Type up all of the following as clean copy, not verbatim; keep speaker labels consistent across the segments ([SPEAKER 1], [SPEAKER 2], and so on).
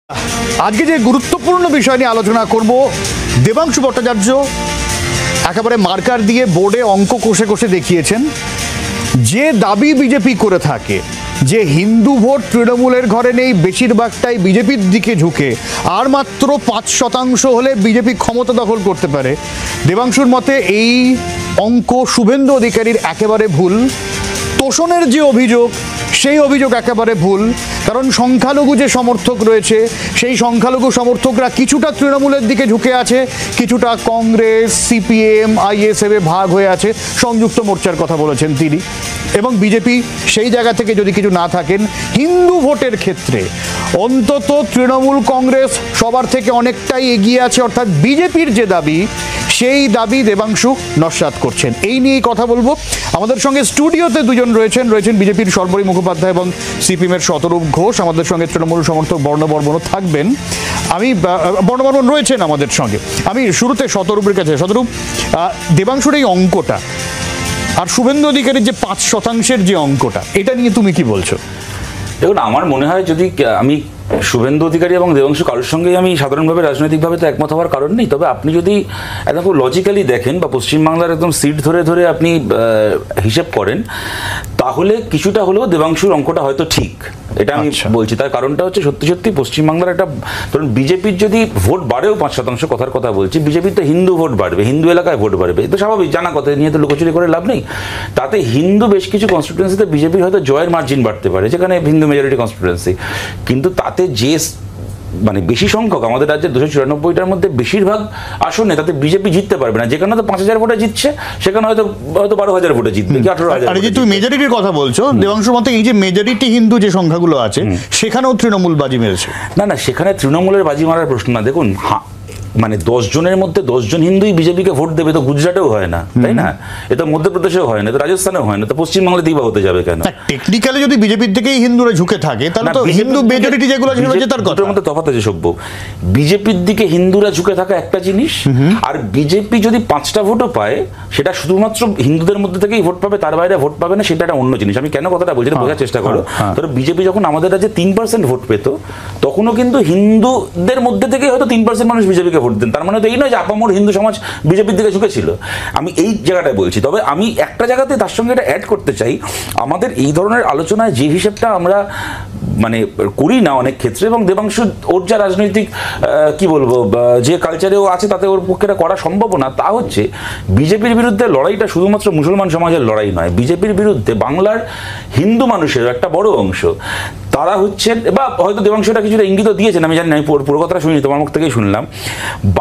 [SPEAKER 1] आज के जो गुरुत्वपूर्ण विषय निয়ে आलोचना करब देवांशु भट्टाचार्य एकेबारे मार्कार दिए बोर्डे अंक कषे कषे देखिएছেন जे दाबी बीजेपी करे थाके যে হিন্দু ভোট তৃণমূলের ঘরে নেই বেশিরভাগটাই বিজেপির দিকে ঝুঁকে আর মাত্র ৫% হলে বিজেপি ক্ষমতা দখল করতে পারে। দেবাংশুর মতে এই অঙ্ক শুভেন্দু অধিকারীর একেবারে ভুল। তোষণের যে অভিযোগ সেই অভিযোগ একেবারে ভুল, কারণ সংখ্যালঘু যে সমর্থক রয়েছে সেই সংখ্যালঘু সমর্থকরা কিছুটা তৃণমূলের দিকে ঝুঁকে আছে, কিছুটা কংগ্রেস সিপিএম আইএসএফ এ ভাগ হয়ে আছে। সংযুক্ত মোর্চার কথা বলেছেন তিনি, এবং বিজেপি সেই জায়গা থেকে যদি কিছু না থাকেন হিন্দু ভোটের ক্ষেত্রে অন্তত তৃণমূল কংগ্রেস সবার থেকে অনেকটাই এগিয়ে আছে, অর্থাৎ বিজেপির যে দাবি সেই দাবি দেবাংশু নস্যাৎ করছেন। এই নিয়েই কথা বলবো। আমাদের সঙ্গে স্টুডিওতে দুজন রয়েছেন বিজেপির সর্বরী মুখোপাধ্যায় এবং সিপিএমের শতরূপ ঘোষ। আমাদের সঙ্গে তৃণমূল সমর্থক বর্ণবর্মণও থাকবেন। আমি বর্ণবর্মণ রয়েছেন আমাদের সঙ্গে। আমি শুরুতে শতরূপের কাছে। শতরূপ, দেবাংশুর এই অঙ্কটা আর শুভেন্দু অধিকারীর যে ৫% যে অঙ্কটা, এটা নিয়ে তুমি কি বলছো?
[SPEAKER 2] দেখুন, আমার মনে হয় যদি আমি শুভেন্দু অধিকারী এবং দেবাংশু কারোর সঙ্গে আমি সাধারণভাবে রাজনৈতিকভাবে তো একমত হওয়ার কারণ নেই, তবে আপনি যদি একদম খুব লজিক্যালি দেখেন বা পশ্চিমবাংলার একদম সিট ধরে ধরে আপনি হিসেব করেন, তাহলে কিছুটা হলেও দেবাংশুর অঙ্কটা হয়তো ঠিক। এটা আমি বলছি, তার কারণটা হচ্ছে সত্যি সত্যি পশ্চিমবাংলার একটা, ধরুন বিজেপির যদি ভোট বাড়েও ৫% কথার কথা বলছি, বিজেপির তো হিন্দু ভোট বাড়বে, হিন্দু এলাকায় ভোট বাড়বে, এটা স্বাভাবিক জানা কথা, নিয়ে তো লুকোচুরি করে লাভ নেই। তাতে হিন্দু বেশ কিছু কনস্টিটুয়েন্সিতে বিজেপির হয়তো জয়ের মার্জিন বাড়তে পারে, যেখানে হিন্দু মেজরিটি কনস্টিটুয়েন্সি, কিন্তু তাতে যে মানে বেশি সংখ্যক আমাদের রাজ্যের ২৯৪টার মধ্যে বেশিরভাগ আসনে তাতে বিজেপি জিততে পারবে না। যেখানে তো ৫,০০০ ভোটে জিতছে সেখানে হয়তো ১২,০০০ ভোটে জিতবে কি ১৮,০০০।
[SPEAKER 1] আর যে তুমি মেজরিটির কথা বলছো, দেবাংশুর মতে এই যে মেজরিটি হিন্দু যে সংখ্যাগুলো আছে সেখানেও তৃণমূল বাজি মেরেছে।
[SPEAKER 2] না, সেখানে তৃণমূলের বাজি মারার প্রশ্ন না। দেখুন, মানে ১০ জনের মধ্যে ১০ জন হিন্দুই বিজেপিকে ভোট দেবে, তো গুজরাটেও হয় না, তাই না? এটা মধ্যপ্রদেশেও হয় না, তো রাজস্থানেও হয় না, তো পশ্চিমবাংলা দিবা হতে যাবে কেন?
[SPEAKER 1] টেকনিক্যালি যদি বিজেপির থেকেই হিন্দুরা ঝুঁকে থাকে তাহলে তো হিন্দু মেজরিটি যেগুলো আছে তার কথার
[SPEAKER 2] মধ্যে তফাৎ আছে সভ্য। বিজেপির দিকে হিন্দুরা ঝুঁকে থাকা একটা জিনিস, আর বিজেপি যদি ৫টা ভোটও পায় সেটা শুধুমাত্র হিন্দুদের মধ্যে থেকেই ভোট পাবে, তার বাইরে ভোট পাবে না, সেটা একটা অন্য জিনিস। আমি কেন কথাটা বলছি বোঝার চেষ্টা করো। ধরো বিজেপি যখন আমাদের রাজ্যে ৩% ভোট পেত, তখনও কিন্তু হিন্দুদের মধ্যে থেকেই হয়তো ৩% মানুষ বিজেপিকে ভোট দেন। তার মানে তো এই নয় যে আপামর হিন্দু সমাজ বিজেপির দিকে ঝুঁকেছিল। আমি এই জায়গাটায় বলছি। তবে আমি একটা জায়গাতে তার সঙ্গে এটা অ্যাড করতে চাই, আমাদের এই ধরনের আলোচনায় যে হিসেবটা আমরা মানে করি না অনেক ক্ষেত্রে, এবং দেবাংশু ওর যা রাজনৈতিক কি বলবো যে কালচারেও আছে তাতে ওর পক্ষে এটা করা সম্ভব না, তা হচ্ছে বিজেপির বিরুদ্ধে লড়াইটা শুধুমাত্র মুসলমান সমাজের লড়াই নয়, বিজেপির বিরুদ্ধে বাংলার হিন্দু মানুষের একটা বড় অংশ তারা হচ্ছেন, বা হয়তো দেবাংশুটা কিছুটা ইঙ্গিত দিয়েছেন, আমি জানি না, আমি পুরো কথাটা শুনি, তোমার মুখ থেকেই শুনলাম।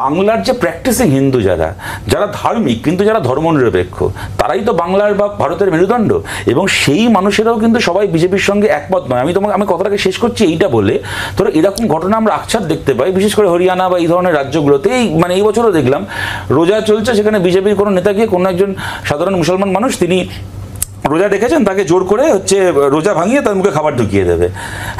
[SPEAKER 2] বাংলার যে প্র্যাকটিসিং হিন্দু যারা ধার্মিক কিন্তু যারা ধর্মনিরপেক্ষ, তারাই তো বাংলার বা ভারতের মেরুদণ্ড, এবং সেই মানুষেরাও কিন্তু সবাই বিজেপির সঙ্গে একমত নয়। আমি কথাটাকে শেষ করছি এইটা বলে, ধরো এরকম ঘটনা আমরা আকছাত দেখতে পাই, বিশেষ করে হরিয়ানা বা এই ধরনের রাজ্যগুলোতে। মানে এই বছরও দেখলাম রোজা চলছে, সেখানে বিজেপির কোনো নেতা গিয়ে কোনো একজন সাধারণ মুসলমান মানুষ, তিনি রোজা দেখেছেন, তাকে জোর করে রোজা ভাঙিয়ে তার মুখে খাবার ঢুকিয়ে দেবে।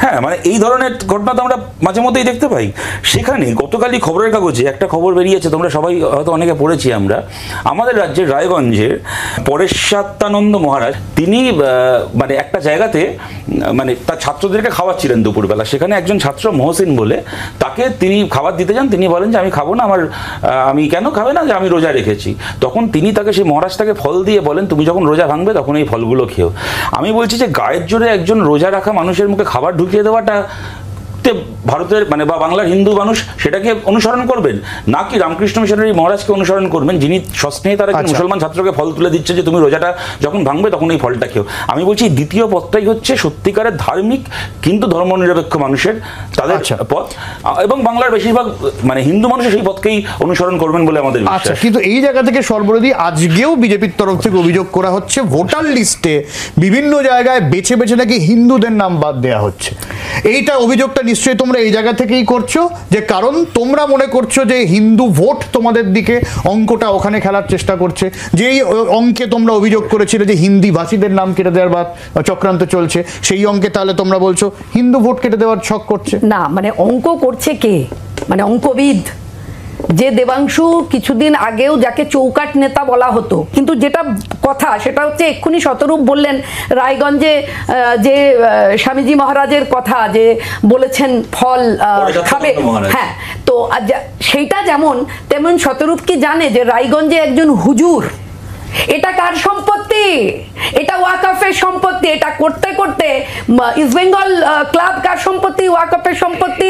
[SPEAKER 2] হ্যাঁ, মানে এই ধরনের ঘটনা তো আমরা মাঝে মধ্যেই দেখতে পাই। সেখানে গতকালই খবরের কাগজে একটা খবর বেরিয়েছে, তোমরা সবাই হয়তো অনেকে পড়েছি আমরা, আমাদের রাজ্যের রায়গঞ্জের পরেশাত্মানন্দ মহারাজ, তিনি মানে একটা জায়গাতে মানে তার ছাত্রদেরকে খাওয়াচ্ছিলেন দুপুরবেলা। সেখানে একজন ছাত্র মহসিন বলে, তাকে তিনি খাবার দিতে যান, তিনি বলেন যে আমি খাবো না, আমি কেন খাবে না, যে আমি রোজা রেখেছি। তখন তিনি তাকে, সেই মহারাজটাকে ফল দিয়ে বলেন তুমি যখন রোজা ভাঙবে তখন এই ফলগুলো খেও। আমি বলছি যে গায়ের জোরে একজন রোজা রাখা মানুষের মুখে খাবার ঢুকিয়ে দেওয়াটা ভারতের মানে বা বাংলার হিন্দু মানুষ সেটাকে অনুসরণ করবেন, নাকি রামকৃষ্ণ মিশনের মহারাজকে অনুসরণ করবেন, যিনি সস্নেহে তার একজন মুসলমান ছাত্রকে ফল তুলে দিচ্ছে যে তুমি রোজাটা যখন ভাঙবে তখন এই ফলটা খেও। আমি বলছি দ্বিতীয় পথটাই হচ্ছে সত্যিকারের ধার্মিক কিন্তু ধর্মনিরপেক্ষ মানুষের তাদের পথ, এবং বাংলার বেশিরভাগ মানে হিন্দু মানুষ সেই পথকেই অনুসরণ করবেন বলে আমাদের বিশ্বাস।
[SPEAKER 1] কিন্তু এই জায়গা থেকে সর্বরোধী আজকেও বিজেপির তরফ থেকে অভিযোগ করা হচ্ছে ভোটার লিস্টে বিভিন্ন জায়গায় বেছে বেছে নাকি হিন্দুদের নাম বাদ দেওয়া হচ্ছে। এইটা অভিযোগটা নিশ্চয়ই তোমরা এই জায়গা থেকেই করছো, যে কারণ তোমরা মনে করছো যে হিন্দু ভোট তোমাদের দিকে অঙ্কটা ওখানে খেলার চেষ্টা করছে। যেই অঙ্কে তোমরা অভিযোগ করেছিলে যে হিন্দি ভাষীদের নাম কেটে দেওয়ার বা চক্রান্ত চলছে, সেই অঙ্কে তাহলে তোমরা বলছো হিন্দু ভোট কেটে দেওয়ার ছক করছে।
[SPEAKER 3] না, মানে অঙ্ক করছে কে, মানে অঙ্কবিদ যে দেবাংশু কিছুদিন আগেও যাকে চৌকাট নেতা বলা হতো, কিন্তু যেটা কথা সেটা হচ্ছে এক্ষুনি শতরূপ বললেন রায়গঞ্জে যে স্বামীজি মহারাজের কথা যে বলেছেন ফল খাবে, হ্যাঁ, তো সেইটা যেমন তেমন শতরূপ কি জানে যে রায়গঞ্জে একজন হুজুর, এটা কার সম্পত্তি? এটা ওয়াকফের সম্পত্তি। এটা করতে করতে ইস্ট বেঙ্গল ক্লাব কার সম্পত্তি? ওয়াকফের সম্পত্তি।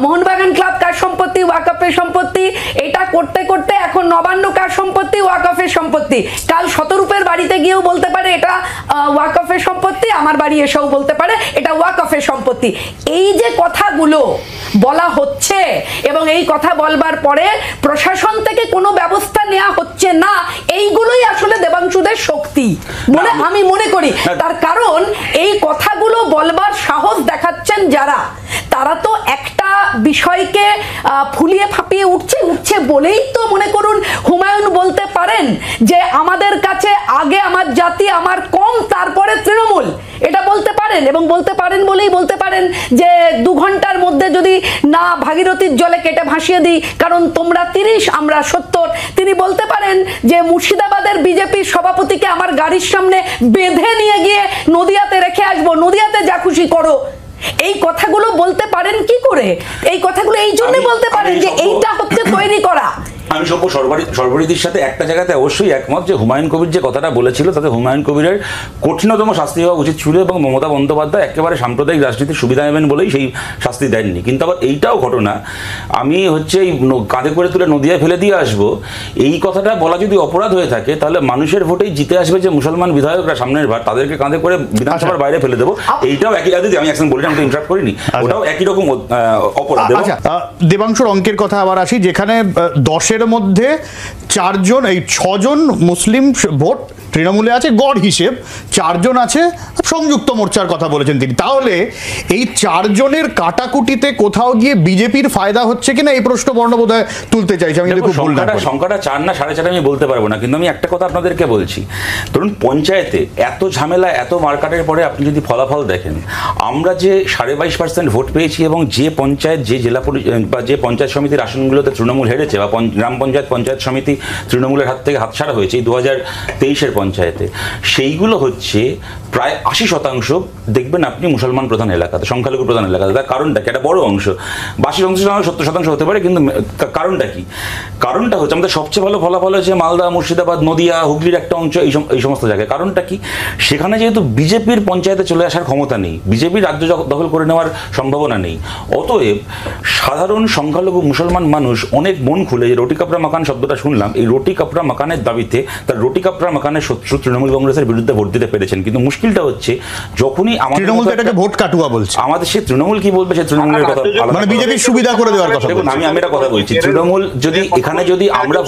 [SPEAKER 3] মোহনবাগান ক্লাব কার সম্পত্তি? ওয়াকফের সম্পত্তি। এটা করতে করতে এখন নবান্ন কার সম্পত্তি? ওয়াকফের সম্পত্তি। কাল শতরূপের বাড়িতে গিয়েও বলতে পারে এটা ওয়াকফের সম্পত্তি, আমার বাড়ি এসেও বলতে পারে এটা ওয়াকফের সম্পত্তি। এই যে কথাগুলো বলা হচ্ছে এবং এই কথা বলবার পরে প্রশাসন থেকে কোনো ব্যবস্থা নেওয়া হচ্ছে না, এইগুলোই আসলে দেবাংশুদের শক্তি বলে আমি মনে করি। তার কারণ এই কথাগুলো বলবার সাহস দেখাচ্ছেন যারা, তারা তো একটা বিষয়কে ফুলিয়ে ফাঁপিয়ে উঠছে বলেই তো মনে করুন হুমায়ুন বলতে পারেন যে আমাদের কাছে আগে আমার জাতি আমার কম, তারপরে তৃণমূল, এটা বলতে পারেন। এবং বলতে পারেন বলেই বলতে পারেন যে 2 ঘন্টার মধ্যে যদি না ভাগীরথীর জলে কেটে ভাসিয়ে দিই, কারণ তোমরা 30 আমরা 70। তিনি বলতে পারেন যে মুর্শিদাবাদের বিজেপির সভাপতিকে আমার গাড়ির সামনে বেঁধে নিয়ে গিয়ে নদিয়াতে রেখে আসবো, নদিয়াতে যা খুশি করো। এই কথাগুলো বলতে পারেন কি করে? এই কথাগুলো এই জন্য বলতে পারেন যে এইটা হচ্ছে তৈরি করা।
[SPEAKER 2] আমি সভ্য সর্বরীতির সাথে একটা জায়গাতে অবশ্যই একমত যে হুমায়ুন কবির যে কথাটা বলেছিল তাতে হুমায়ুন কবিরের কঠিনতম শাস্তি হওয়া উচিত ছিল, এবং মমতা বন্দ্যোপাধ্যায় একেবারে সাম্প্রদায়িক রাজনীতির সুবিধা নেবেন বলেই সেই শাস্তি দেননি। কিন্তু আবার এইটাও ঘটনা, আমি হচ্ছে এই কাঁধে করে তুলে নদিয়ায় ফেলে দিয়ে আসবো, এই কথাটা বলা যদি অপরাধ হয়ে থাকে তাহলে মানুষের ভোটেই জিতে আসবে যে মুসলমান বিধায়করা সামনের বার, তাদেরকে কাঁধে করে বিধানসভার বাইরে ফেলে দেবো। এইটাও একই রাজনীতি, আমি একজন বলিনি, আমি তো ইন্টারাপ্ট করিনি, ওটাও একই রকম অপরাধ।
[SPEAKER 1] দেবাংশুর অঙ্কের কথা আবার আসি, যেখানে 10-এর মধ্যে 4 জন, এই 6 জন মুসলিম ভোট তৃণমূলে আছে, গড় হিসেব 4 জন আছে সংযুক্ত মোর্চার কথা বলেছেন তিনি। তাহলে এই 4 জনের কাটাকুটিতে কোথাও গিয়ে বিজেপির ফায়দা হচ্ছে কিনা এই প্রশ্ন বর্ণবোধহয় তুলতে চাইছি আমি।
[SPEAKER 2] সংখ্যাটা 4 না 4.5 আমি বলতে পারবো না, কিন্তু আমি একটা কথা আপনাদেরকে বলছি, ধরুন পঞ্চায়েতে এত ঝামেলা এত মার্কাটের পরে আপনি যদি ফলাফল দেখেন, আমরা যে 22.5% ভোট পেয়েছি এবং যে পঞ্চায়েত, যে জেলা বা যে পঞ্চায়েত সমিতির আসনগুলোতে তৃণমূল হেরেছে বা গ্রাম পঞ্চায়েত পঞ্চায়েত সমিতি তৃণমূলের হাত থেকে হাতছাড়া হয়েছে এই 2023-এর পঞ্চায়েতে, সেইগুলো হচ্ছে প্রায় 80% দেখবেন আপনি মুসলমান প্রধান এলাকাতে, সংখ্যালঘু প্রধান এলাকাতে। তার কারণটা কি? একটা বড় অংশ, 70% হতে পারে, কিন্তু কারণটা কি? কারণটা হচ্ছে আমাদের সবচেয়ে ভালো ফলাফল হয়েছে মালদা, মুর্শিদাবাদ, নদিয়া, হুগলির একটা অংশ, এই সমস্ত জায়গায়। কারণটা কি? সেখানে যেহেতু বিজেপির পঞ্চায়েতে চলে আসার ক্ষমতা নেই, বিজেপির রাজ্য দখল করে নেওয়ার সম্ভাবনা নেই, অতএব সাধারণ সংখ্যালঘু মুসলমান মানুষ অনেক মন খুলে, যে রুটি কাপড়া মাকান শব্দটা শুনলাম, এই রুটি কাপড়া মাকানের দাবিতে তার রুটি কাপড়া মাকানের শত্রু তৃণমূল কংগ্রেসের বিরুদ্ধে ভোট দিতে পেরেছেন। কিন্তু মুশকিলটা হচ্ছে যখনই আমাদের
[SPEAKER 1] ভোট কাটুয়া বলছে,
[SPEAKER 2] আমাদের সে তৃণমূল কি বলবে, সে তৃণমূলের কথা,
[SPEAKER 1] মানে বিজেপির সুবিধা করে দেওয়ার কথা।
[SPEAKER 2] দেখুন আমি একটা কথা বলছি, তৃণমূল যদি এখানে যদি আমরা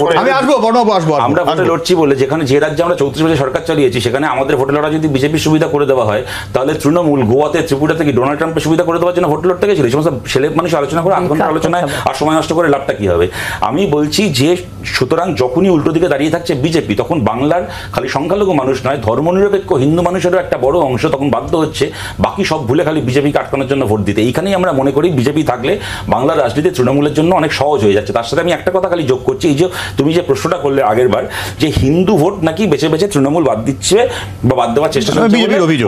[SPEAKER 2] আমরা ভোটে লড়ছি বলে, যেখানে যে রাজ্যে আমরা 34 বছর সরকার চালিয়েছি সেখানে আমাদের ভোটে লড়া যদি বিজেপির সুবিধা করে দেওয়া হয়, তাহলে তৃণমূল গোয়াতে, ত্রিপুরা থেকে ডোনাল্ড ট্রাম্পের সুবিধা করে দেওয়ার জন্য ভোট লড়তে গেছিল। এই সমস্ত ছেলে মানুষ আলোচনা করে 8 ঘন্টা আলোচনায় আর সময় নষ্ট করে লাভটা কি হবে? আমি বলছি যে সুতরাং যখনই উল্টো দিকে দাঁড়িয়ে থাকছে বিজেপি, তখন বাংলার খালি সংখ্যালঘু মানুষ নয়, ধর্মনিরপেক্ষ হিন্দু মানুষেরও একটা বড় অংশ তখন বাধ্য হচ্ছে বাকি সব ভুলে খালি বিজেপিকে আটকানোর জন্য ভোট দিতে। এইখানেই আমরা মনে করি বিজেপি থাকলে বাংলার রাজনীতি তৃণমূলের জন্য অনেক সহজ হয়ে যাচ্ছে। তার সাথে আমি একটা কথা খালি যোগ করছি, এই যে তুমি যে প্রশ্নটা করলে আগের বার, যে হিন্দু ভোট নাকি বেছে বেছে তৃণমূল বাদ দিচ্ছে বা বাদ দেওয়ার চেষ্টা করছে,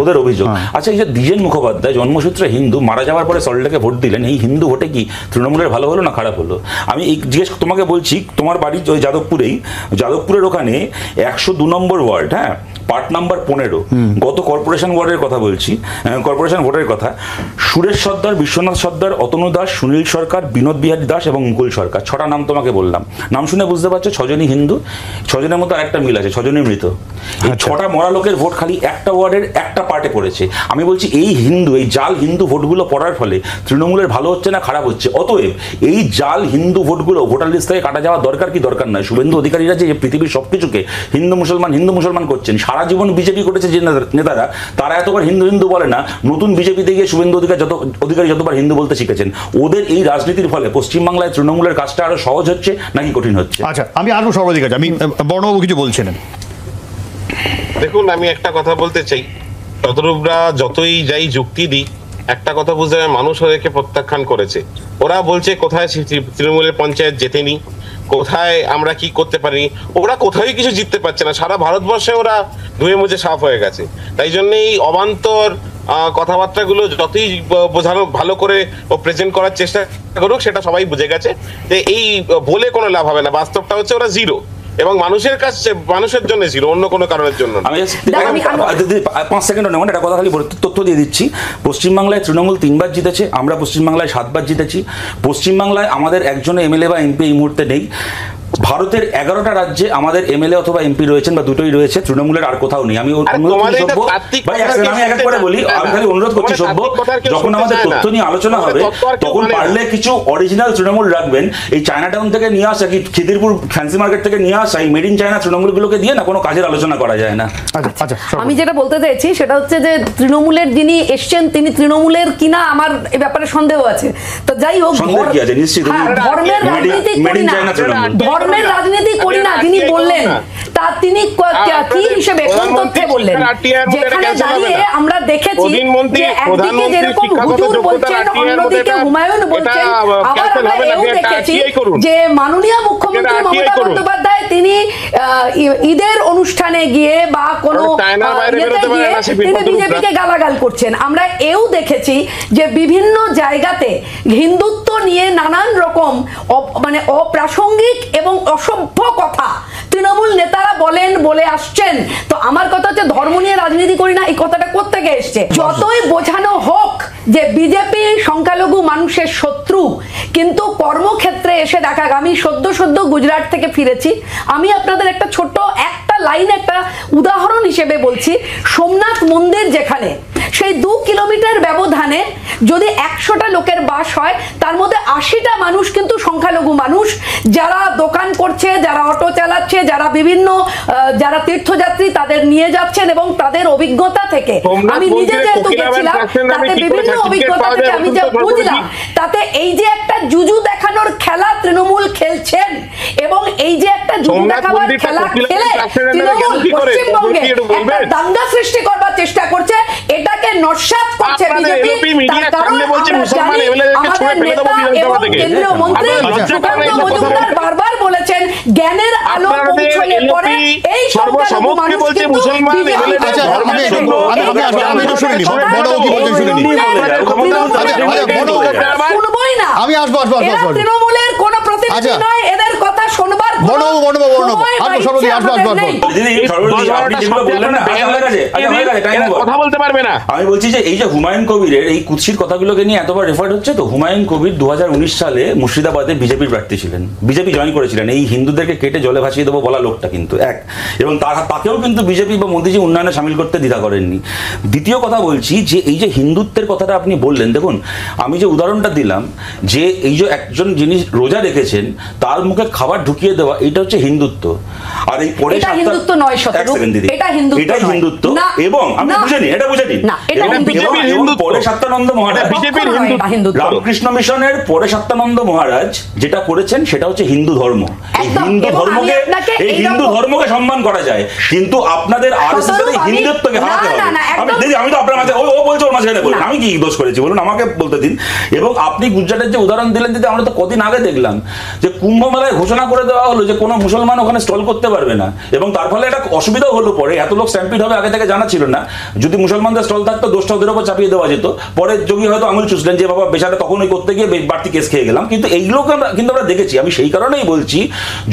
[SPEAKER 2] ওদের অভিযোগ। আচ্ছা, এই যে দ্বিজেন মুখোপাধ্যায় জন্মসূত্রে হিন্দু, মারা যাওয়ার পরে সল্টলেকে ভোট দিলেন, এই হিন্দু ভোটে কি তৃণমূলের ভালো হলো না খারাপ হলো? আমি এই জিজ্ঞেস তোমাকে বলছি, তোমার বাড়ি ওই যাদবপুরের ওখানে 102 নম্বর ওয়ার্ড, হ্যাঁ, পার্ট নাম্বার 15, গত কর্পোরেশন ওয়ার্ডের কথা বলছি, কর্পোরেশন ভোটের কথা, সুরেশ সর্দার, বিশ্বনাথ সর্দার, অতনু দাস, সুনীল সরকার, বিনোদ বিহারী দাস এবং মুকুল সরকার, 6টা নাম তোমাকে বললাম। নাম শুনে বুঝতে পারছো 6 জনই হিন্দু, 6 জনের মধ্যে আরেকটা মিল আছে, 6 জনই মৃত। এই 6টা মরা লোকের ভোট খালি একটা ওয়ার্ডের একটা পার্টে পড়েছে। আমি বলছি এই জাল হিন্দু ভোটগুলো পড়ার ফলে তৃণমূলের ভালো হচ্ছে না খারাপ হচ্ছে? অতএব এই জাল হিন্দু ভোটগুলো ভোটার লিস্ট থেকে কাটা যাওয়া দরকার কি দরকার নয়? শুভেন্দু অধিকারীরা যে পৃথিবীর সবকিছুকে হিন্দু মুসলমান করছেন, সারা জীবন বিজেপি করেছে যে নেতারা, তারা এতবার হিন্দু হিন্দু বলে না, নতুন বিজেপিতে গিয়ে শুভেন্দু অধিকারী যতবার হিন্দু বলতে শিখেছেন। ওদের এই রাজনীতির ফলে পশ্চিমবাংলায় তৃণমূলের কাজটা আরো সহজ হচ্ছে নাকি কঠিন হচ্ছে?
[SPEAKER 1] আচ্ছা, আমি আরো সর্বাধিক আছে, আমি বর্ণবাবু কিছু বলছিলেন।
[SPEAKER 4] দেখুন, আমি একটা কথা বলতে চাই, শতরূপরা যতই যাই যুক্তি দিই, একটা কথা বুঝতে হবে, মানুষ ওদেরকে প্রত্যাখ্যান করেছে। ওরা বলছে কোথায় তৃণমূলের পঞ্চায়েত জেতেনি, কোথায় আমরা কি করতে পারি, ওরা কোথায় কিছু জিততে পারছে না, সারা ভারতবর্ষে ওরা ধুয়ে মুছে সাফ হয়ে গেছে। তাই জন্য এই অবান্তর কথাবার্তাগুলো যতই বোঝানো ভালো করে ও প্রেজেন্ট করার চেষ্টা করুক, সেটা সবাই বুঝে গেছে যে এই বলে কোনো লাভ হবে না। বাস্তবটা হচ্ছে ওরা জিরো, এবং মানুষের কাছে, মানুষের জন্য জিরো, অন্য কোনো কারণের জন্য না।
[SPEAKER 2] আমি 5 সেকেন্ড নেব, একটা কথা খালি তথ্য দিয়ে দিচ্ছি। পশ্চিমবাংলায় তৃণমূল 3 বার জিতেছে, আমরা পশ্চিমবাংলায় 7 বার জিতেছি। পশ্চিমবাংলায় আমাদের একজনের এমএলএ বা এমপি এই মুহূর্তে নেই। ভারতের 11টা রাজ্যে আমাদের এমএলএ অথবা এমপি রয়েছেন, বা দুটোই রয়েছে, তৃণমূলের আর কোথাও নেই। আমি এক করে বলি, আমি খালি অনুরোধ করছি সভ্য, যখন আমাদের তথ্য নিয়ে আলোচনা হবে তখন পারলে কিছু অরিজিনাল তৃণমূল রাখবেন। এই চায়না টাউন থেকে নিয়ে আসা, কি খিদিরপুর ফ্যান্সি মার্কেট থেকে নিয়ে আসা এই মেড ইন চায়না তৃণমূলগুলোকে দিয়ে না কোনো কাজের আলোচনা করা যায় না।
[SPEAKER 3] আমি যেটা বলতে চাইছি সেটা হচ্ছে যে তৃণমূলের যিনি এসছেন তিনি তৃণমূলের কিনা আমার এই ব্যাপারে সন্দেহ আছে। তো যাই হোক, ধর্মের রাজনীতি করি না, ধর্মের রাজনীতি করি না যিনি বললেন, তা তিনি কি হিসেবে কোন তথ্যে বললেন? যেখানে দাঁড়িয়ে আমরা দেখেছি যে একদিকে যেরকম হুজুর বলছেন, অন্যদিকে হুমায়ুন বলছেন। আবার আমরা এও দেখেছি যে মাননীয় মুখ্যমন্ত্রী মমতা বন্দ্যোপাধ্যায় তিনি ঈদের অনুষ্ঠানে গিয়ে বা কোনো ইয়েতে গিয়ে তিনি বিজেপিকে গালাগাল করছেন। আমরা এও দেখেছি যে বিভিন্ন জায়গাতে হিন্দুত্ব নিয়ে নানান রকম মানে অপ্রাসঙ্গিক এবং অসভ্য কথা তৃণমূল নেতারা বলে আসছেন। তো আমার কথা হচ্ছে ধর্ম নিয়ে রাজনীতি করি না, এই কথাটা কোত্থেকে এসছে? যতই বোঝানো হোক যে বিজেপি সংখ্যালঘু মানুষের শত্রু, কিন্তু কর্মক্ষেত্রে এসে দেখা, আমি সদ্য গুজরাট থেকে ফিরেছি, আমি আপনাদের একটা ছোট্ট একটা লাইন, একটা উদাহরণ হিসেবে বলছি। সোমনাথ মন্দির যেখানে, সেই 2 কিলোমিটার ব্যবধানে যদি 100টা লোকের বাস হয়, তার মধ্যে 80টা মানুষ কিন্তু সংখ্যালঘু মানুষ, যারা দোকান করছে, যারা অটো চালাচ্ছে, যারা বিভিন্ন যারা তীর্থযাত্রী তাদের নিয়ে যাচ্ছেন, এবং তাদের অভিজ্ঞতা থেকে আমি নিজে যেহেতু গেছিলাম, তাতে বিভিন্ন অভিজ্ঞতা থেকে আমি যা বুঝলাম, তাতে এই যে একটা জুজু দেখানোর খেলা তৃণমূল খেলছেন, এবং এই যে একটা জুজু দেখাবার খেলা খেলে তৃণমূল পশ্চিমবঙ্গে একটা দাঙ্গা সৃষ্টি করবার চেষ্টা করছে, এটাকে নস্যাৎ করছে বিজেপি। তার কারণ আমরা জানি আমাদের নেতা এবং কেন্দ্রীয় মন্ত্রী সুকান্ত মজুমদার বারবার বলেছেন, জ্ঞানের আলো পৌঁছলে পরে এই সংখ্যালঘু মানুষ কিন্তু শুনবই না। তৃণমূলের কোন প্রতিনিধি নয়, এদের কথা শুনবার
[SPEAKER 4] কথা বলতে পারবে না।
[SPEAKER 2] আমি বলছি যে এই যে হুমায়ুন কবিরের এই কুৎসিত কথাগুলোকে নিয়ে এতবার রেফার হচ্ছে, তো হুমায়ুন কবির 2019 সালে মুর্শিদাবাদে বিজেপির প্রার্থী ছিলেন, বিজেপি জয়েন করেছিলেন। এই হিন্দুদেরকে কেটে জলে ভাসিয়ে দেবো বলা লোকটা কিন্তু এবং তাকেও কিন্তু বিজেপি বা মোদিজি উন্নয়নে সামিল করতে দ্বিধা করেননি। দ্বিতীয় কথা বলছি যে এই যে হিন্দুত্বের কথাটা আপনি বললেন, দেখুন আমি যে উদাহরণটা দিলাম, যে এই যে একজন যিনি রোজা রেখেছেন তার মুখে খাবার ঢুকিয়ে দেওয়া, এটা হচ্ছে হিন্দুত্ব। আর এই পরে
[SPEAKER 3] হিন্দুত্ব নয়,
[SPEAKER 2] এটাই হিন্দুত্ব। এবং আমি বুঝে নি, এটা বুঝে নি, পরে সত্যানন্দ মহারাজ, রামকৃষ্ণ মিশনের পরে সত্যানন্দ মহারাজ যেটা করেছেন সেটা হচ্ছে হিন্দু ধর্ম। এই হিন্দু ধর্মকে সম্মান করা যায়, কিন্তু আপনাদের আরএসএস এর হিন্দুত্বকে হারাতে হবে। আমি তো আপনার মাঝে ও বলছে, ওর মাঝে বলুন আমি কি দোষ করেছি বলুন, আমাকে বলতে দিন। এবং আপনি গুজরাটের যে উদাহরণ দিলেন, দিদি আমরা তো কদিন আগে দেখলাম যে কুম্ভ মেলায় ঘোষণা করে দেওয়া হলো যে কোনো মুসলমান ওখানে স্টল করতে পারবে না, এবং তার ফলে একটা অসুবিধাও হলো। পরে এত লোক স্ট্যাম্পিড হবে আগে থেকে জানা ছিল না। যদি মুসলমানদের স্টল থাকতো, দোষটা ওদের উপর চাপিয়ে দেওয়া যেত। পরে যোগী হয়তো আঙুল চুষলেন যে বাবা বেচারা তখন ওই করতে গিয়ে বাড়তি কেস খেয়ে গেলাম। কিন্তু এইগুলোকে কিন্তু আমরা দেখেছি। আমি সেই কারণেই বলছি,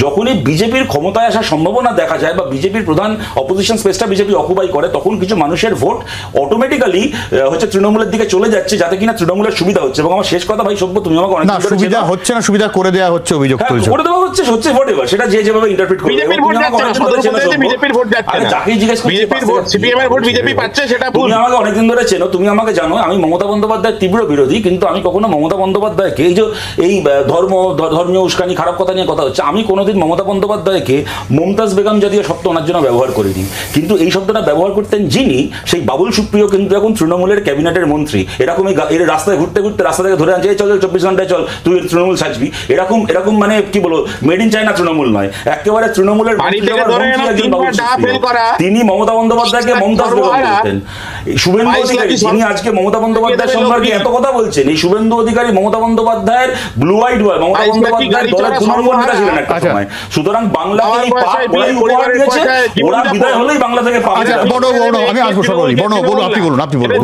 [SPEAKER 2] যখনই বিজেপির ক্ষমতায় আসার সম্ভাবনা দেখা যায় বা বিজেপির প্রধান অপোজিশন স্পেসটা বিজেপি অকুপাই করে, তখন কিছু মানুষের ভোট অটোমেটিক্যালি হচ্ছে তৃণমূলের দিকে চলে যাচ্ছে, যাতে কিনা তৃণমূলের সুবিধা হচ্ছে। এবং আমার শেষ কথা, ভাই সভ্য, তুমি আমাকে অনেক
[SPEAKER 1] সুবিধা হচ্ছে না, সুবিধা করে দেওয়া হচ্ছে, অভিযোগ তুলছো,
[SPEAKER 2] করে দেওয়া হচ্ছে হোয়াট এভার, সেটা যে যেভাবে ইন্টারপ্রিট করবে।
[SPEAKER 4] বিজেপির ভোট যাচ্ছে না, বিজেপির ভোট যাচ্ছে না,
[SPEAKER 2] যাকে জিজ্ঞেস করছি
[SPEAKER 4] বিজেপির ভোট, সিপিএম এর ভোট বিজেপি পাচ্ছে, সেটা ভুল।
[SPEAKER 2] তুমি আমাকে অনেকদিন ধরে চেনো, তুমি আমাকে জানো আমি মমতা বন্দ্যোপাধ্যায়ের তীব্র বিরোধী, কিন্তু আমি কখনো মমতা বন্দ্যোপাধ্যায়কে এই যে এই ধর্মীয় উস্কানি খারাপ কথা নিয়ে কথা হচ্ছে, আমি কোনোদিন মমতা বন্দ্যোপাধ্যায়কে মমতাজ বেগম জাতীয় শব্দ ওনার জন্য ব্যবহার করিনি। কিন্তু এই শব্দটা ব্যবহার করতেন যিনি, সেই বাবুল সুপ্রিয় কিন্তু এখন তৃণমূলের ক্যাবিনেটের মন্ত্রী। এরকমই এর রাস্তায় ঘুরতে ঘুরতে রাস্তা থেকে ধরে আনছে, চল 24 ঘন্টায় চল তুই তৃণমূল সাজবি, এরকম মানে কি বলবো, মেড ইন চায়না তৃণমূল নয়, একেবারে তৃণমূলের
[SPEAKER 4] বাড়ি থেকে
[SPEAKER 2] মন্ত্রী
[SPEAKER 4] ধরে এনে
[SPEAKER 2] একজন
[SPEAKER 4] তিনবার
[SPEAKER 2] বাবুল
[SPEAKER 4] ডাহা
[SPEAKER 2] সুপ্রিয়।
[SPEAKER 4] ফেল করা।
[SPEAKER 2] তিনি মমতা বন্দ্যোপাধ্যায়কে মমতাজ বেগম বলতেন। শুভেন্দু
[SPEAKER 4] 22
[SPEAKER 2] অধিকারী
[SPEAKER 4] লাখি
[SPEAKER 2] যিনি আজকে মমতা বন্দ্যোপাধ্যায়ের সম্পর্কে এত কথা বলছেন, এই শুভেন্দু অধিকারী মমতা বন্দ্যোপাধ্যায়ের ব্লু আইড বয়, মমতা
[SPEAKER 4] 22 লাখি
[SPEAKER 2] বন্দ্যোপাধ্যায়ের
[SPEAKER 4] গাড়ি
[SPEAKER 2] দলের
[SPEAKER 4] চড়া
[SPEAKER 2] তৃণমূল নেতা
[SPEAKER 4] সর্বহারা।
[SPEAKER 2] ছিলেন একটা
[SPEAKER 1] আচ্ছা।
[SPEAKER 2] সময়। সুতরাং বাংলাকে
[SPEAKER 4] আমার
[SPEAKER 2] এই পাপ
[SPEAKER 4] পয়সায়
[SPEAKER 2] ওরাই
[SPEAKER 4] বিয়ে,
[SPEAKER 2] উপহার
[SPEAKER 4] পরিবারের
[SPEAKER 2] দিয়েছে,
[SPEAKER 4] পয়সায়
[SPEAKER 2] ওরা
[SPEAKER 4] জীবনযাপন।
[SPEAKER 2] বিদায় হলেই বাংলা থেকে পাবে।
[SPEAKER 1] আচ্ছা বড় আমি আসবো সরকারি বড় আপনি বলুন আপনি বলুন।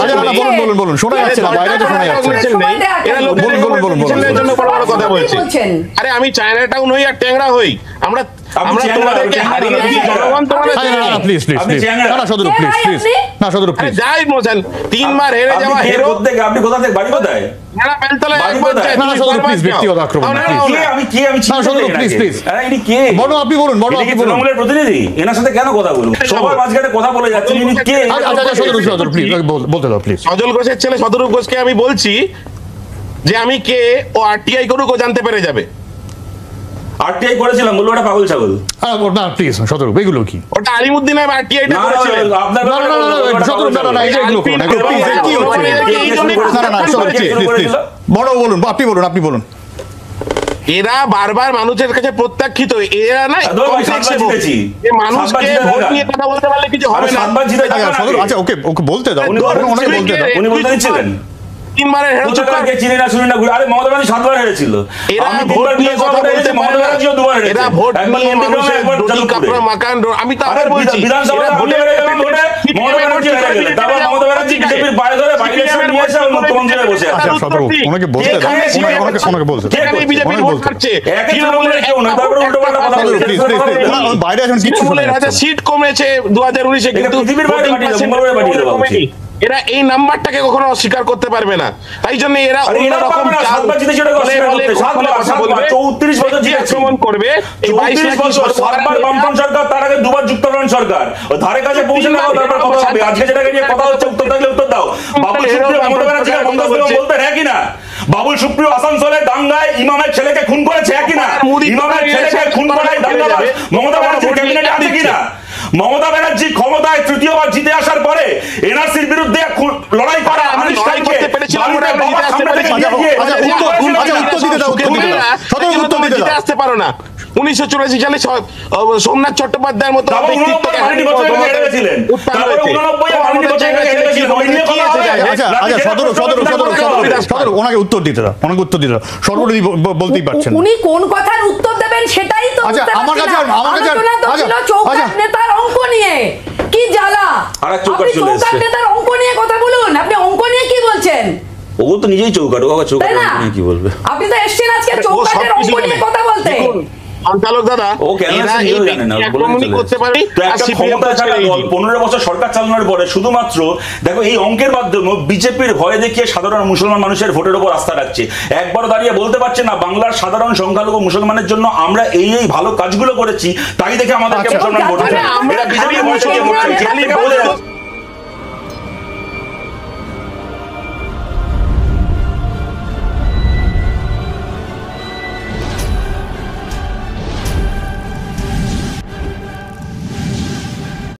[SPEAKER 1] আচ্ছা না বলুন শোনা যাচ্ছে না, বাইরে তো শোনা যাচ্ছে।
[SPEAKER 4] জন্য বড় বড় কথা বলছে।
[SPEAKER 3] বলছেন।
[SPEAKER 4] আরে আমি চায়না টাউন হই আর ট্যাংরা হই, আমরা
[SPEAKER 2] আপনি চ্যাংড়া,
[SPEAKER 4] তোমাদেরকে
[SPEAKER 2] আপনি
[SPEAKER 4] হারিয়ে
[SPEAKER 2] চ্যাংড়া,
[SPEAKER 4] দিই, জনগণ তোমাদের
[SPEAKER 1] না প্লিজ
[SPEAKER 2] আপনি চ্যাংড়া।
[SPEAKER 1] না সদর প্লিজ প্লিজ না সদর
[SPEAKER 4] আরে
[SPEAKER 1] প্লিজ
[SPEAKER 4] যাই মোছেন, 3 বার হেরে
[SPEAKER 2] আপনি
[SPEAKER 4] যাওয়া
[SPEAKER 2] কে
[SPEAKER 4] হেরো
[SPEAKER 2] কোত্থেকে? আপনি কোথা থেকে? বাড়ি কোথায়?
[SPEAKER 4] যারা বেলতলায়
[SPEAKER 2] বাড়ি
[SPEAKER 4] একবার
[SPEAKER 2] কোথায়?
[SPEAKER 4] যায়,
[SPEAKER 1] না, না,
[SPEAKER 4] তুমি
[SPEAKER 1] সদর,
[SPEAKER 4] বারবার
[SPEAKER 1] please,
[SPEAKER 4] যাও।
[SPEAKER 1] ব্যক্তিগত আক্রমণ,
[SPEAKER 4] আমরা
[SPEAKER 1] please।
[SPEAKER 4] না,
[SPEAKER 2] কে? আমি
[SPEAKER 1] না,
[SPEAKER 2] চিনতে
[SPEAKER 1] সদর,
[SPEAKER 2] পারি না
[SPEAKER 1] please,
[SPEAKER 2] কে?
[SPEAKER 1] please।
[SPEAKER 2] আরে ইনি কে?
[SPEAKER 1] বড় আপনি বলুন
[SPEAKER 2] ইনি কি
[SPEAKER 1] আপনি বলুন।
[SPEAKER 2] তৃণমূলের প্রতিনিধি? এনার সাথে কেন কথা বলবো? সবার মাঝখানে কথা বলে যাচ্ছেন, ইনি কে?
[SPEAKER 1] আচ্ছা সদর প্লিজ বলতে দাও প্লিজ।
[SPEAKER 4] সজল ঘোষের ছেলে শতরূপ ঘোষকে আমি বলছি যে আমি কে, ও আরটিআই করুক, ও জানতে পেরে যাবে।
[SPEAKER 2] আরটিআই করেছিলাম, বলবো এটা পাগল ছাগল।
[SPEAKER 1] না প্লিজ সদর এগুলো কি?
[SPEAKER 4] ওটা আলিমুদ্দিন আরটিআইটা
[SPEAKER 2] না,
[SPEAKER 4] করেছিলেন।
[SPEAKER 2] আপনার
[SPEAKER 1] না, না, না, না, না, সদর, না, না, না, এগুলো করুন না, এগুলো please, কি হচ্ছে? না, না, সদর, please, বড় বলুন আপনি বলুন।
[SPEAKER 4] এরা বারবার মানুষের কাছে প্রত্যাখ্যিত, এরা না
[SPEAKER 2] ধরো ভাই,
[SPEAKER 4] complex
[SPEAKER 2] সাতবার
[SPEAKER 4] এবং
[SPEAKER 2] জিতেছি।
[SPEAKER 4] যে মানুষকে
[SPEAKER 2] সাতবার জিতে
[SPEAKER 4] ভোট
[SPEAKER 2] থাকা।
[SPEAKER 4] নিয়ে কথা বলতে পারলে কিছু হবে না।
[SPEAKER 2] সাতবার জিতে থাকা
[SPEAKER 1] আচ্ছা সদর,
[SPEAKER 2] নাকি?
[SPEAKER 1] আচ্ছা ওকে বলতে দাও,
[SPEAKER 2] উনি
[SPEAKER 1] ওনাকে বলতে দাও।
[SPEAKER 2] উনি বলতে দিচ্ছিলেন?
[SPEAKER 4] 3 বারের হেরে চুপ কর।
[SPEAKER 2] কে চিনি না শুনি না ঘুরে। আরে মমতা ব্যানার্জি 7 বার হেরেছিল।
[SPEAKER 4] এরা
[SPEAKER 2] আমি
[SPEAKER 4] ভোট
[SPEAKER 2] 3 বার
[SPEAKER 4] নিয়ে কথা বলতে
[SPEAKER 2] মমতা
[SPEAKER 4] পারে না।
[SPEAKER 2] ব্যানার্জিও 2 বার হেরেছে।
[SPEAKER 4] এরা ভোট
[SPEAKER 2] একবার
[SPEAKER 4] নিয়ে
[SPEAKER 2] নন্দীগ্রামে,
[SPEAKER 4] মানুষের
[SPEAKER 2] একবার
[SPEAKER 4] দড়ি
[SPEAKER 2] যাদবপুরে।
[SPEAKER 4] কাপড় মাকান, আমি তো
[SPEAKER 2] আরে
[SPEAKER 4] আবার বলছি
[SPEAKER 2] বিধানসভাতে
[SPEAKER 4] এরা
[SPEAKER 2] ভোটে
[SPEAKER 4] ভোটে
[SPEAKER 2] হেরে গেলাম, ভোটে মমতা ব্যানার্জি হেরে গেলেন। তারপর মমতা ব্যানার্জি বিজেপির বাইরে ধরে বাই ইলেকশন নিয়ে এসে মুখ্যমন্ত্রী হয়ে বসে আছে।
[SPEAKER 1] আচ্ছা সদর ওনাকে বলতে দাও, ওনাকে বলতে দাও।
[SPEAKER 4] এখানে বিজেপি ভোট পাচ্ছে।
[SPEAKER 2] একে তৃণমূলের কেউ না, তারপরে উল্টোপাল্টা কথা
[SPEAKER 1] সদর
[SPEAKER 2] বলছে।
[SPEAKER 1] প্লিজ বাইরে এখন কিছু শোনা
[SPEAKER 4] তৃণমূলের হাতে
[SPEAKER 1] যাচ্ছে না।
[SPEAKER 4] সিট কমেছে 2019-এ, কিন্তু
[SPEAKER 2] পৃথিবীর বাইরে
[SPEAKER 4] voting
[SPEAKER 2] পাঠিয়ে দাও,
[SPEAKER 4] percentage
[SPEAKER 2] মুম্বাইয়ে পাঠিয়ে দাও
[SPEAKER 4] কমেনি।
[SPEAKER 2] উচিত।
[SPEAKER 4] এরা এই নাম্বারটাকে কখনো অস্বীকার করতে পারবে না, তাই জন্য এরা
[SPEAKER 2] আরে এরা
[SPEAKER 4] অন্যরকম
[SPEAKER 2] পারবে না,
[SPEAKER 4] চাল
[SPEAKER 2] 7 বার জিতেছে ওটাকে অস্বীকার করতে। 7 বার, 34 বছর জিতেছে।
[SPEAKER 4] আক্রমণ করবে। এই
[SPEAKER 2] 34 বছর 7 বার বামফ্রন্ট সরকার, তার আগে 2 বার যুক্তফ্রন্ট সরকার। ও ধারে কাছে পৌঁছে না, তারপর কথা হবে। আজকে যেটাকে নিয়ে কথা হচ্ছে, উত্তর থাকলে উত্তর দাও। বাবুল সুপ্রিয় মমতা ব্যানার্জিকে মমতা বেগম বলতে হ্যাঁ কিনা? বাবুল সুপ্রিয় আসানসোলে দাঙ্গায় ইমামের ছেলেকে খুন করেছে হ্যাঁ কিনা? ইমামের ছেলেকে খুন করায় দাঙ্গাবাজ মমতা ব্যানার্জির ক্যাবিনেটে আছে কিনা? মমতা ব্যানার্জি ক্ষমতায় তৃতীয়বার জিতে আসার পরে এনআরসির বিরুদ্ধে লড়াই করা
[SPEAKER 4] আমি লড়াই করতে পেরেছিলাম, আমরা জিতে আসতে পেরেছি। জিতে আসতে পারো না। 1984 সালে সোমনাথ চট্টোপাধ্যায়ের মতো
[SPEAKER 1] সদর ওনাকে উত্তর দিতে দাও, সর্বরী বলতেই পারছেন।
[SPEAKER 3] উনি কোন কথার উত্তর দেবেন সেটাই তো
[SPEAKER 1] আচ্ছা,
[SPEAKER 3] বুঝতে
[SPEAKER 1] আমার
[SPEAKER 3] পারছি
[SPEAKER 1] কাছে-
[SPEAKER 3] না।
[SPEAKER 1] আমার কাছে-
[SPEAKER 3] আলোচনা তো
[SPEAKER 1] আচ্ছা,
[SPEAKER 3] ছিল চৌকাঠ
[SPEAKER 1] আচ্ছা।
[SPEAKER 3] নেতার অঙ্ক নিয়ে। কি জ্বালা!
[SPEAKER 2] আরেক চৌকাঠ
[SPEAKER 3] আপনি
[SPEAKER 2] চলে
[SPEAKER 3] চৌকাঠ
[SPEAKER 2] এসছে।
[SPEAKER 3] নেতার অঙ্ক নিয়ে কথা বলুন। আপনি অঙ্ক নিয়ে কি বলছেন?
[SPEAKER 2] ও তো নিজেই চৌকাট, ও আবার চৌকাট
[SPEAKER 3] তাই না?
[SPEAKER 2] কি বলবে?
[SPEAKER 3] আপনি তো এসছেন আজকে চৌকাঠের অঙ্ক নিয়ে কথা বলতে।
[SPEAKER 4] সঞ্চালক দাদা,
[SPEAKER 2] ও কেন
[SPEAKER 4] এরা
[SPEAKER 2] আসছে
[SPEAKER 4] এই
[SPEAKER 2] নিজেও জানে না,
[SPEAKER 4] ব্যক্তি
[SPEAKER 2] বলে
[SPEAKER 4] আক্রমণই
[SPEAKER 2] চলে
[SPEAKER 4] করতে পারে।
[SPEAKER 2] তো একটা ক্ষমতায় থাকা দল 15 বছর সরকার চালানোর পরে শুধুমাত্র দেখো এই অঙ্কের মাধ্যমে বিজেপির ভয় দেখিয়ে সাধারণ মুসলমান মানুষের ভোটের উপর আস্থা রাখছে। একবার দাঁড়িয়ে বলতে পারছে না বাংলার সাধারণ সংখ্যালঘু মুসলমানের জন্য আমরা এই ভালো কাজগুলো করেছি, তাই দেখে আমাদেরকে
[SPEAKER 1] আচ্ছা।
[SPEAKER 2] মুসলমান ভোট দিচ্ছে।
[SPEAKER 4] আমরা
[SPEAKER 2] এরা বিজেপি
[SPEAKER 4] মুসলমান
[SPEAKER 2] বলে